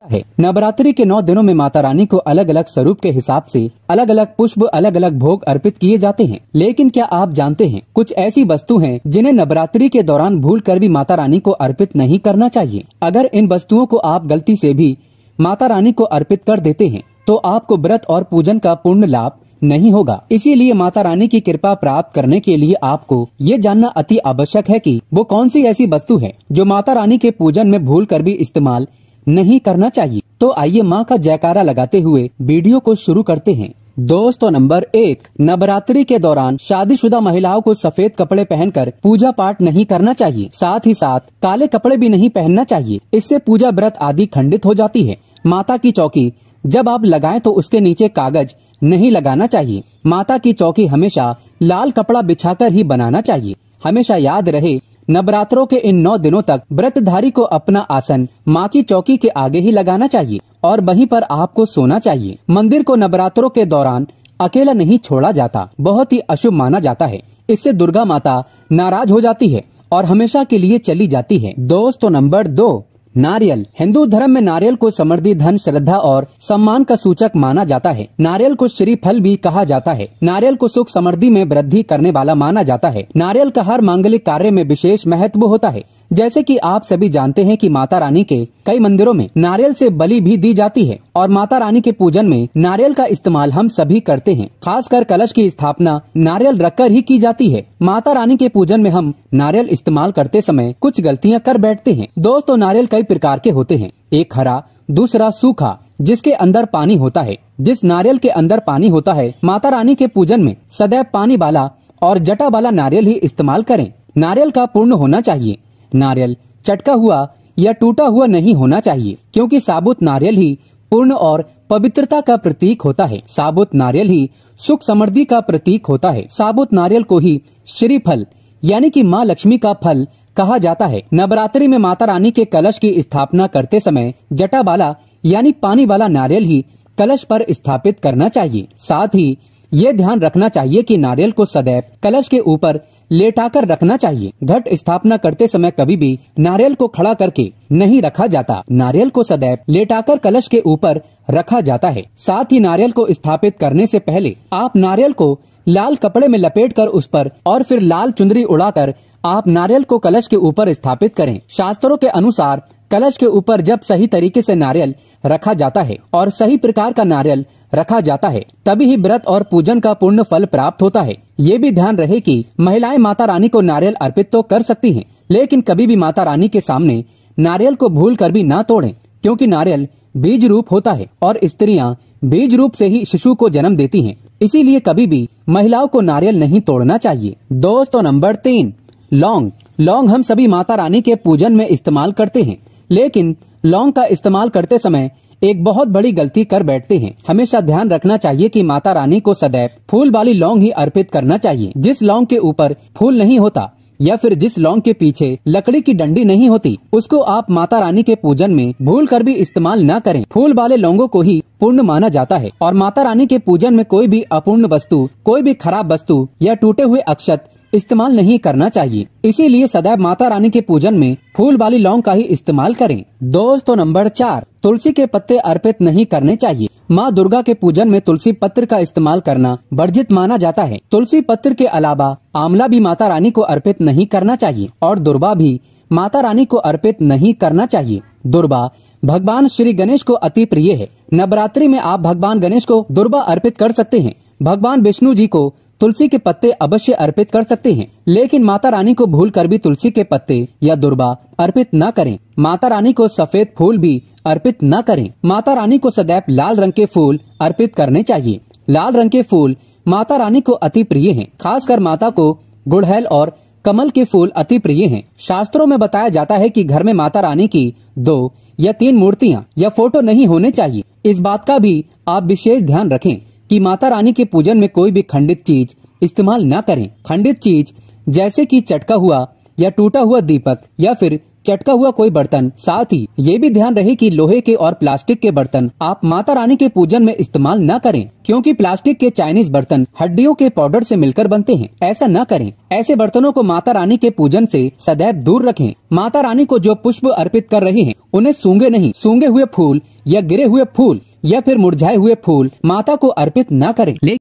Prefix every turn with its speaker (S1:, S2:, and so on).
S1: है। नवरात्रि के 9 दिनों में माता रानी को अलग अलग स्वरूप के हिसाब से अलग अलग पुष्प, अलग अलग भोग अर्पित किए जाते हैं। लेकिन क्या आप जानते हैं, कुछ ऐसी वस्तु हैं जिन्हें नवरात्रि के दौरान भूल कर भी माता रानी को अर्पित नहीं करना चाहिए। अगर इन वस्तुओं को आप गलती से भी माता रानी को अर्पित कर देते हैं तो आपको व्रत और पूजन का पूर्ण लाभ नहीं होगा। इसीलिए माता रानी की कृपा प्राप्त करने के लिए आपको ये जानना अति आवश्यक है कि वो कौन सी ऐसी वस्तु है जो माता रानी के पूजन में भूल कर भी इस्तेमाल नहीं करना चाहिए। तो आइए माँ का जयकारा लगाते हुए वीडियो को शुरू करते हैं। दोस्तों, नंबर 1, नवरात्रि के दौरान शादीशुदा महिलाओं को सफेद कपड़े पहनकर पूजा पाठ नहीं करना चाहिए। साथ ही साथ काले कपड़े भी नहीं पहनना चाहिए। इससे पूजा व्रत आदि खंडित हो जाती है। माता की चौकी जब आप लगाएं तो उसके नीचे कागज नहीं लगाना चाहिए। माता की चौकी हमेशा लाल कपड़ा बिछाकर ही बनाना चाहिए। हमेशा याद रहे, नवरात्रों के इन 9 दिनों तक व्रतधारी को अपना आसन माँ की चौकी के आगे ही लगाना चाहिए और वहीं पर आपको सोना चाहिए। मंदिर को नवरात्रों के दौरान अकेला नहीं छोड़ा जाता, बहुत ही अशुभ माना जाता है। इससे दुर्गा माता नाराज हो जाती है और हमेशा के लिए चली जाती है। दोस्तों, नंबर 2, नारियल। हिंदू धर्म में नारियल को समृद्धि, धन, श्रद्धा और सम्मान का सूचक माना जाता है। नारियल को श्रीफल भी कहा जाता है। नारियल को सुख समृद्धि में वृद्धि करने वाला माना जाता है। नारियल का हर मांगलिक कार्य में विशेष महत्व होता है। जैसे कि आप सभी जानते हैं कि माता रानी के कई मंदिरों में नारियल से बलि भी दी जाती है और माता रानी के पूजन में नारियल का इस्तेमाल हम सभी करते हैं। खासकर कलश की स्थापना नारियल रखकर ही की जाती है। माता रानी के पूजन में हम नारियल इस्तेमाल करते समय कुछ गलतियां कर बैठते हैं। दोस्तों, नारियल कई प्रकार के होते हैं। एक हरा, दूसरा सूखा, जिसके अंदर पानी होता है। जिस नारियल के अंदर पानी होता है, माता रानी के पूजन में सदैव पानी वाला और जटा वाला नारियल ही इस्तेमाल करें। नारियल का पूर्ण होना चाहिए। नारियल चटका हुआ या टूटा हुआ नहीं होना चाहिए, क्योंकि साबुत नारियल ही पूर्ण और पवित्रता का प्रतीक होता है। साबुत नारियल ही सुख समृद्धि का प्रतीक होता है। साबुत नारियल को ही श्रीफल यानी कि माँ लक्ष्मी का फल कहा जाता है। नवरात्रि में माता रानी के कलश की स्थापना करते समय जटा वाला यानी पानी वाला नारियल ही कलश पर स्थापित करना चाहिए। साथ ही ये ध्यान रखना चाहिए कि नारियल को सदैव कलश के ऊपर लेटाकर रखना चाहिए। घट स्थापना करते समय कभी भी नारियल को खड़ा करके नहीं रखा जाता। नारियल को सदैव लेटाकर कलश के ऊपर रखा जाता है। साथ ही नारियल को स्थापित करने से पहले आप नारियल को लाल कपड़े में लपेटकर उस पर और फिर लाल चुनरी उड़ाकर आप नारियल को कलश के ऊपर स्थापित करें। शास्त्रों के अनुसार कलश के ऊपर जब सही तरीके से नारियल रखा जाता है और सही प्रकार का नारियल रखा जाता है, तभी ही व्रत और पूजन का पूर्ण फल प्राप्त होता है। ये भी ध्यान रहे कि महिलाएं माता रानी को नारियल अर्पित तो कर सकती हैं, लेकिन कभी भी माता रानी के सामने नारियल को भूल कर भी ना तोड़ें, क्योंकि नारियल बीज रूप होता है और स्त्रियां बीज रूप से ही शिशु को जन्म देती हैं। इसीलिए कभी भी महिलाओं को नारियल नहीं तोड़ना चाहिए। दोस्तों, नंबर 3, लौंग। लौंग हम सभी माता रानी के पूजन में इस्तेमाल करते हैं, लेकिन लौंग का इस्तेमाल करते समय एक बहुत बड़ी गलती कर बैठते हैं। हमेशा ध्यान रखना चाहिए कि माता रानी को सदैव फूल वाली लौंग ही अर्पित करना चाहिए। जिस लौंग के ऊपर फूल नहीं होता या फिर जिस लौंग के पीछे लकड़ी की डंडी नहीं होती, उसको आप माता रानी के पूजन में भूल कर भी इस्तेमाल न करें। फूल वाले लौंगों को ही पूर्ण माना जाता है और माता रानी के पूजन में कोई भी अपूर्ण वस्तु, कोई भी खराब वस्तु या टूटे हुए अक्षत इस्तेमाल नहीं करना चाहिए। इसीलिए सदैव माता रानी के पूजन में फूल वाली लौंग का ही इस्तेमाल करें। दोस्तों, नंबर 4, तुलसी के पत्ते अर्पित नहीं करने चाहिए। माँ दुर्गा के पूजन में तुलसी पत्र का इस्तेमाल करना वर्जित माना जाता है। तुलसी पत्र के अलावा आंवला भी माता रानी को अर्पित नहीं करना चाहिए और दुर्वा भी माता रानी को अर्पित नहीं करना चाहिए। दुर्वा भगवान श्री गणेश को अति प्रिय है। नवरात्रि में आप भगवान गणेश को दुर्वा अर्पित कर सकते हैं। भगवान विष्णु जी को तुलसी के पत्ते अवश्य अर्पित कर सकते हैं, लेकिन माता रानी को भूल कर भी तुलसी के पत्ते या दुर्वा अर्पित न करें। माता रानी को सफेद फूल भी अर्पित न करें। माता रानी को सदैव लाल रंग के फूल अर्पित करने चाहिए। लाल रंग के फूल माता रानी को अति प्रिय हैं। खासकर माता को गुड़हल और कमल के फूल अति प्रिय हैं। शास्त्रों में बताया जाता है कि घर में माता रानी की 2 या 3 मूर्तियां या फोटो नहीं होने चाहिए। इस बात का भी आप विशेष ध्यान रखें कि माता रानी के पूजन में कोई भी खंडित चीज इस्तेमाल न करें। खंडित चीज जैसे कि चटका हुआ या टूटा हुआ दीपक या फिर चटका हुआ कोई बर्तन। साथ ही ये भी ध्यान रहे कि लोहे के और प्लास्टिक के बर्तन आप माता रानी के पूजन में इस्तेमाल न करें, क्योंकि प्लास्टिक के चाइनीज बर्तन हड्डियों के पाउडर से मिलकर बनते हैं। ऐसा न करें। ऐसे बर्तनों को माता रानी के पूजन से सदैव दूर रखें। माता रानी को जो पुष्प अर्पित कर रहे हैं उन्हें सूंघे नहीं। सूंघे हुए फूल या गिरे हुए फूल या फिर मुरझाए हुए फूल माता को अर्पित न करें।